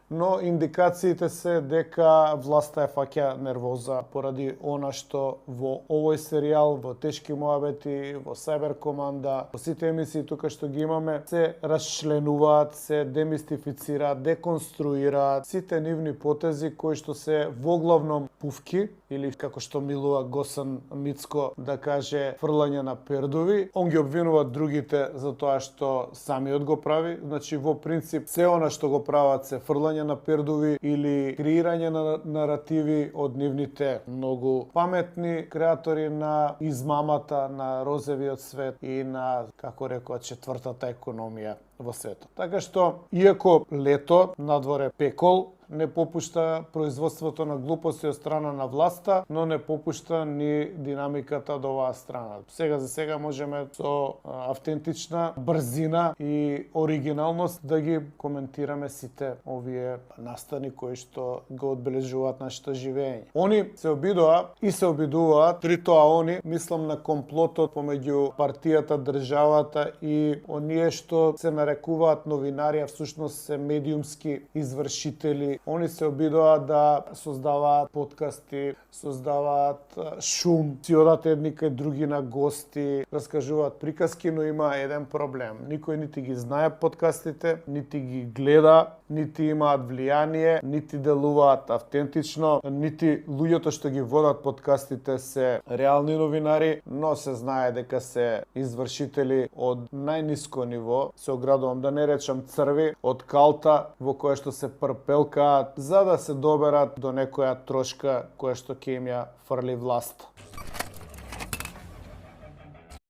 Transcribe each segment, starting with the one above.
но индикациите се дека власта е фаќа нервоза поради она што во овој серијал, во Тешки моабети, во Сајбер команда, во сите емисии тука што ги имаме, се расчленуваат, се демистифицираат, деконструираат сите нивни потези кои што се воглавном пуфки или како што милува Госан Мицко да каже фрлање на пердови. Он ги обвинува другите за тоа што самиот го прави. Значи во принцип се она што го прават се фрлање на пердови или креирање на наративи од нивните многу паметни креатори на измамата, на розевиот свет и на, како рекоа, четвртата економија во светот. Така што, иако лето, надворе пекол, не попушта производството на глупости од страна на власта, но не попушта ни динамиката од оваа страна. Сега за сега можеме со автентична брзина и оригиналност да ги коментираме сите овие настани кои што го одбележуваат нашето живење. Они се обидоа и се обидуваат, при тоа они, мислам на комплотот помеѓу партијата, државата и оние што се нарекуваат новинари, а всушност се медиумски извршители. Они се обидоа да создаваат подкасти, создаваат шум, си одат едни кај други на гости, раскажуваат приказки, но има еден проблем. Никој нити ги знае подкастите, нити ги гледа, нити имаат влијание, нити делуваат автентично, нити луѓето што ги водат подкастите се реални новинари, но се знае дека се извршители од најниско ниво, се оградувам да не речам црви, од калта во која што се прпелкаат за да се доберат до некоја трошка која што ќе им ја фрли власт.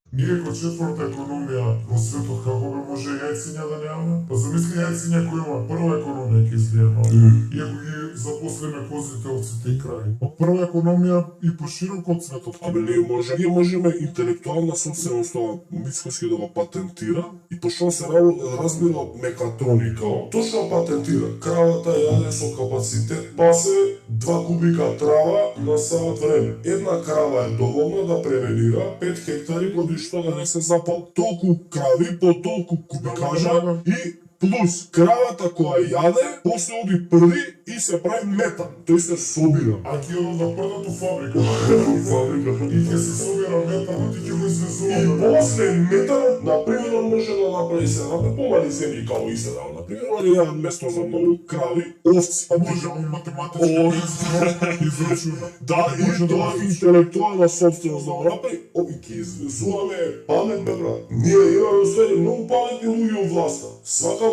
Ние како четврта економија во светот, како бе може јајциња да немаме? Па замисли јајциња кој има прва економија ќе изгледа. Иако ги запослиме козите, овците и крави. Прва економија и пошироко од светот. Абе ние можеме интелектуална собственост Мицкоски да го патентира и пошто се разбира од мекатроника. Точно патентира. Кравата јаде со капацитет, пасе 2 кубика трава на саат време. Една крава е доволна да превенира 5 хектари годишно да не се запал. Толку крави по толку кубикажа и плюс кравата која јаде, после оди први и се прави метан. Тој се собира. А ќе одат на првата фабрика. И ќе се собира метан, и ќе го извезува. И после метан, например, може да направи се на помали земји као и се дава. Например, ali ја место за многу крави, овци. А може и математички израчуна. Да, и тоа интелектуална собственост да го направи, ови ќе извезуваме памет, бе брат. Ние имаме све многу паметни луѓе у власта. Свака